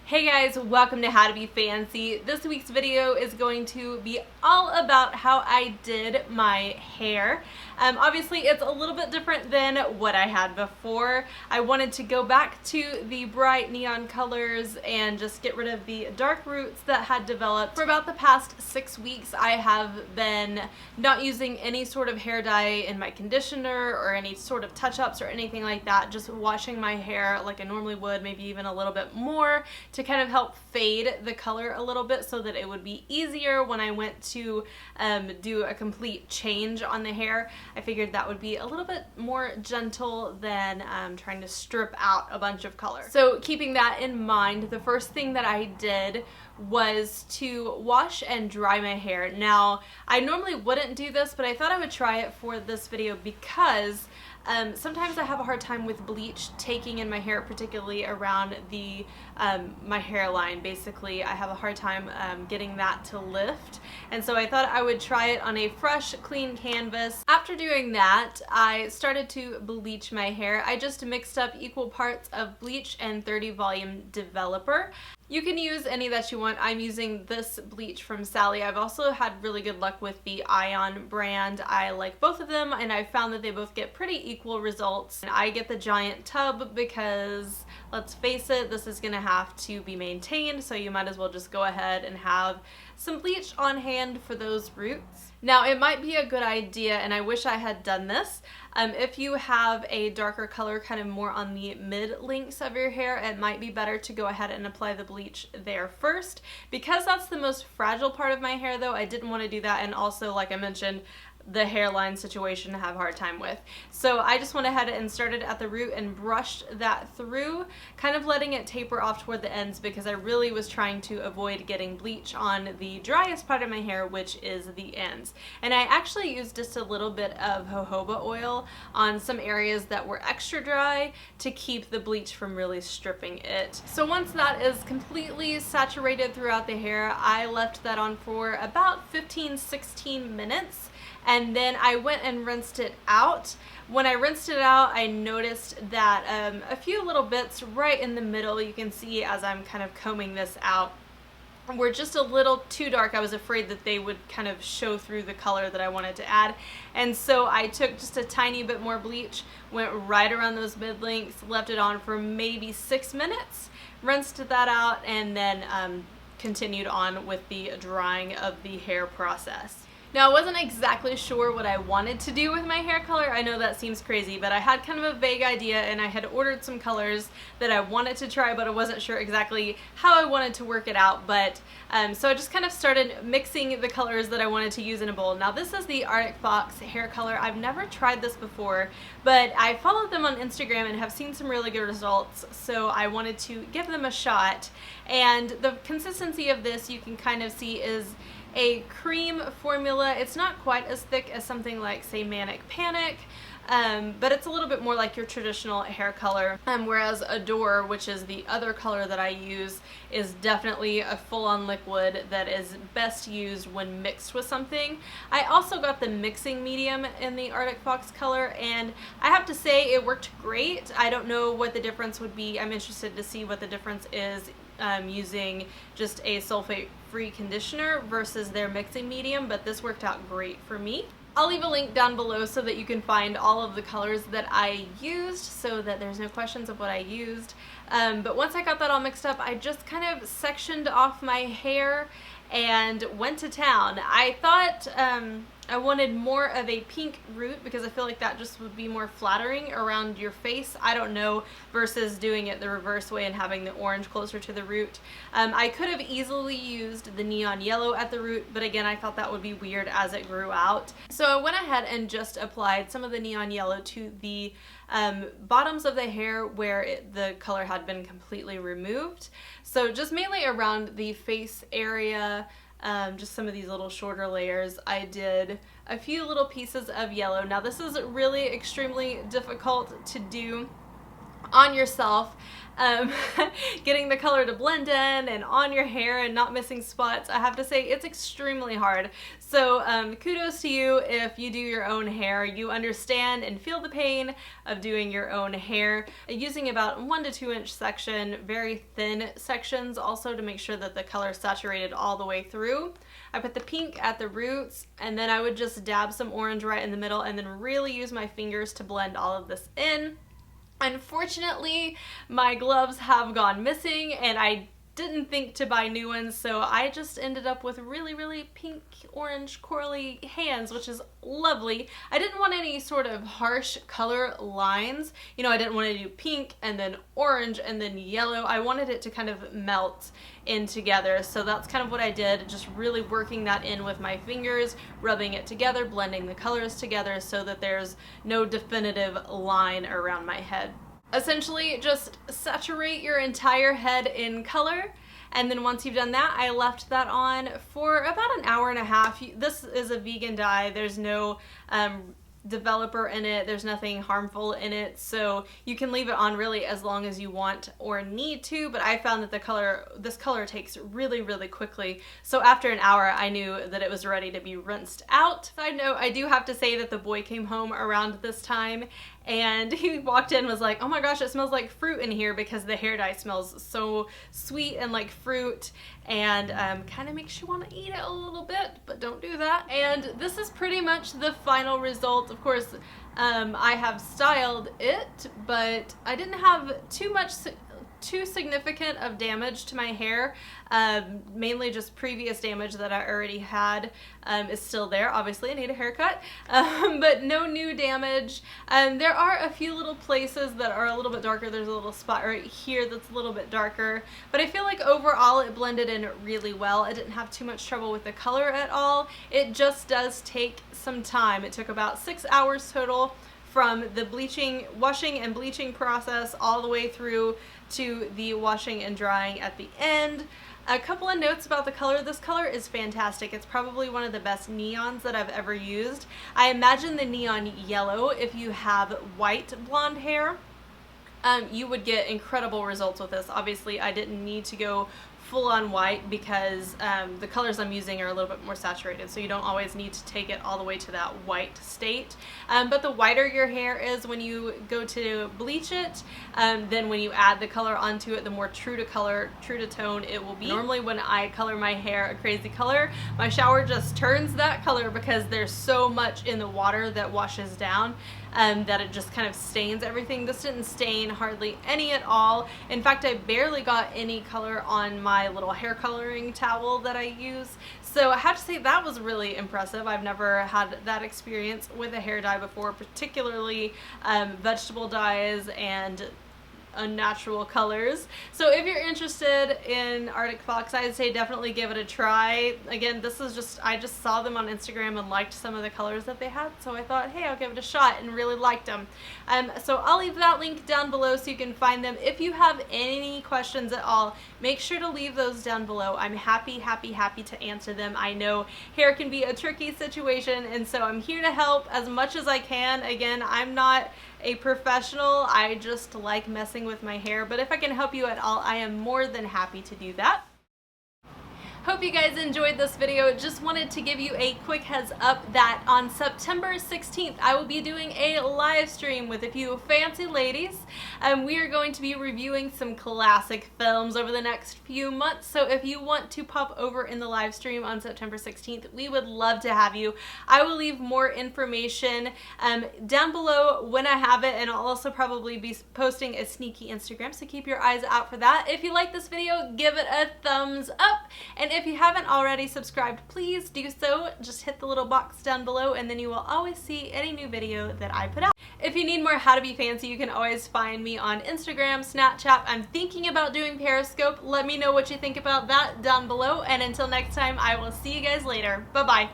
Hey guys, welcome to How to Be Fancy. This week's video is going to be all about how I did my hair. Obviously it's a little bit different than what I had before. I wanted to go back to the bright neon colors and just get rid of the dark roots that had developed. For about the past 6 weeks I have been not using any sort of hair dye in my conditioner or any sort of touch-ups or anything like that, just washing my hair like I normally would, maybe even a little bit more, to kind of help fade the color a little bit so that it would be easier when I went to do a complete change on the hair. I figured that would be a little bit more gentle than trying to strip out a bunch of color. So keeping that in mind, the first thing that I did was to wash and dry my hair. Now, I normally wouldn't do this, but I thought I would try it for this video because sometimes I have a hard time with bleach taking in my hair, particularly around the my hairline. Basically, I have a hard time getting that to lift, and so I thought I would try it on a fresh, clean canvas. After doing that, I started to bleach my hair. I just mixed up equal parts of bleach and 30 volume developer. You can use any that you want. I'm using this bleach from Sally. I've also had really good luck with the Ion brand. I like both of them, and I found that they both get pretty equal results. And I get the giant tub because, let's face it, this is gonna have to be maintained, so you might as well just go ahead and have some bleach on hand for those roots. Now, it might be a good idea, and I wish I had done this, if you have a darker color kind of more on the mid lengths of your hair, it might be better to go ahead and apply the bleach there first. Because that's the most fragile part of my hair though, I didn't want to do that, and also, like I mentioned, the hairline situation I have a hard time with. So I just went ahead and started at the root and brushed that through, kind of letting it taper off toward the ends because I really was trying to avoid getting bleach on the driest part of my hair, which is the ends. And I actually used just a little bit of jojoba oil on some areas that were extra dry to keep the bleach from really stripping it. So once that is completely saturated throughout the hair, I left that on for about 15-16 minutes. And then I went and rinsed it out. When I rinsed it out, I noticed that a few little bits right in the middle, you can see as I'm kind of combing this out, were just a little too dark. I was afraid that they would kind of show through the color that I wanted to add. And so I took just a tiny bit more bleach, went right around those mid lengths, left it on for maybe 6 minutes, rinsed that out, and then continued on with the drying of the hair process. Now, I wasn't exactly sure what I wanted to do with my hair color. I know that seems crazy, but I had kind of a vague idea, and I had ordered some colors that I wanted to try, but I wasn't sure exactly how I wanted to work it out. But so I just kind of started mixing the colors that I wanted to use in a bowl. Now, this is the Arctic Fox hair color. I've never tried this before, but I followed them on Instagram and have seen some really good results, so I wanted to give them a shot. And the consistency of this, you can kind of see, is a cream formula. It's not quite as thick as something like, say, Manic Panic, but it's a little bit more like your traditional hair color, whereas Adore, which is the other color that I use, is definitely a full-on liquid that is best used when mixed with something. I also got the mixing medium in the Arctic Fox color, and I have to say it worked great. I don't know what the difference would be. I'm interested to see what the difference is using just a sulfate-free conditioner versus their mixing medium, but this worked out great for me. I'll leave a link down below so that you can find all of the colors that I used so that there's no questions of what I used. But once I got that all mixed up, I just kind of sectioned off my hair and went to town. I thought I wanted more of a pink root because I feel like that just would be more flattering around your face. I don't know, versus doing it the reverse way and having the orange closer to the root. I could have easily used the neon yellow at the root, but again, I thought that would be weird as it grew out. So I went ahead and just applied some of the neon yellow to the bottoms of the hair where the color had been completely removed. So just mainly around the face area, just some of these little shorter layers, I did a few little pieces of yellow. Now, this is really extremely difficult to do on yourself, getting the color to blend in and on your hair and not missing spots. I have to say it's extremely hard. So kudos to you if you do your own hair. You understand and feel the pain of doing your own hair. Using about 1 to 2 inch section, very thin sections also to make sure that the color is saturated all the way through. I put the pink at the roots, and then I would just dab some orange right in the middle and then really use my fingers to blend all of this in. Unfortunately, my gloves have gone missing and I didn't think to buy new ones, so I just ended up with really, really pink, orange, corally hands, which is lovely. I didn't want any sort of harsh color lines. You know, I didn't want to do pink and then orange and then yellow. I wanted it to kind of melt in together, so that's kind of what I did, just really working that in with my fingers, rubbing it together, blending the colors together so that there's no definitive line around my head. Essentially, just saturate your entire head in color, and then once you've done that, I left that on for about an hour and a half. This is a vegan dye. There's no developer in it, there's nothing harmful in it, so you can leave it on really as long as you want or need to, but I found that this color takes really, really quickly, so after an hour I knew that it was ready to be rinsed out. Side note, I do have to say that the boy came home around this time and he walked in and was like, oh my gosh, it smells like fruit in here, because the hair dye smells so sweet and like fruit, and kind of makes you want to eat it a little bit, but don't do that. And this is pretty much the final result. Of course, I have styled it, but I didn't have too significant of damage to my hair. Mainly just previous damage that I already had is still there. Obviously I need a haircut, but no new damage. There are a few little places that are a little bit darker. There's a little spot right here that's a little bit darker, but I feel like overall it blended in really well. I didn't have too much trouble with the color at all. It just does take some time. It took about 6 hours total from the washing and bleaching process all the way through to the washing and drying at the end. A couple of notes about the color. This color is fantastic. It's probably one of the best neons that I've ever used. I imagine the neon yellow, if you have white blonde hair, you would get incredible results with this. Obviously, I didn't need to go full on white because the colors I'm using are a little bit more saturated, so you don't always need to take it all the way to that white state. But the whiter your hair is when you go to bleach it, then when you add the color onto it, the more true to tone it will be. Normally when I color my hair a crazy color, my shower just turns that color because there's so much in the water that washes down that it just kind of stains everything. This didn't stain hardly any at all. In fact, I barely got any color on my little hair coloring towel that I use. So I have to say that was really impressive. I've never had that experience with a hair dye before, particularly vegetable dyes and unnatural colors. So if you're interested in Arctic Fox, I'd say definitely give it a try. Again, this is just, I just saw them on Instagram and liked some of the colors that they had, so I thought, hey, I'll give it a shot, and really liked them. So I'll leave that link down below so you can find them. If you have any questions at all, make sure to leave those down below. I'm happy to answer them. I know hair can be a tricky situation, and so I'm here to help as much as I can. Again, I'm not a professional. I just like messing with my hair, but if I can help you at all, I am more than happy to do that. Hope you guys enjoyed this video. Just wanted to give you a quick heads up that on September 16th, I will be doing a live stream with a few fancy ladies. We are going to be reviewing some classic films over the next few months, so if you want to pop over in the live stream on September 16th, we would love to have you. I will leave more information down below when I have it, and I'll also probably be posting a sneaky Instagram, so keep your eyes out for that. If you like this video, give it a thumbs up, and if you haven't already subscribed, please do so. Just hit the little box down below and then you will always see any new video that I put out. If you need more How to Be Fancy, you can always find me on Instagram, Snapchat. I'm thinking about doing Periscope. Let me know what you think about that down below, and until next time, I will see you guys later. Bye-bye.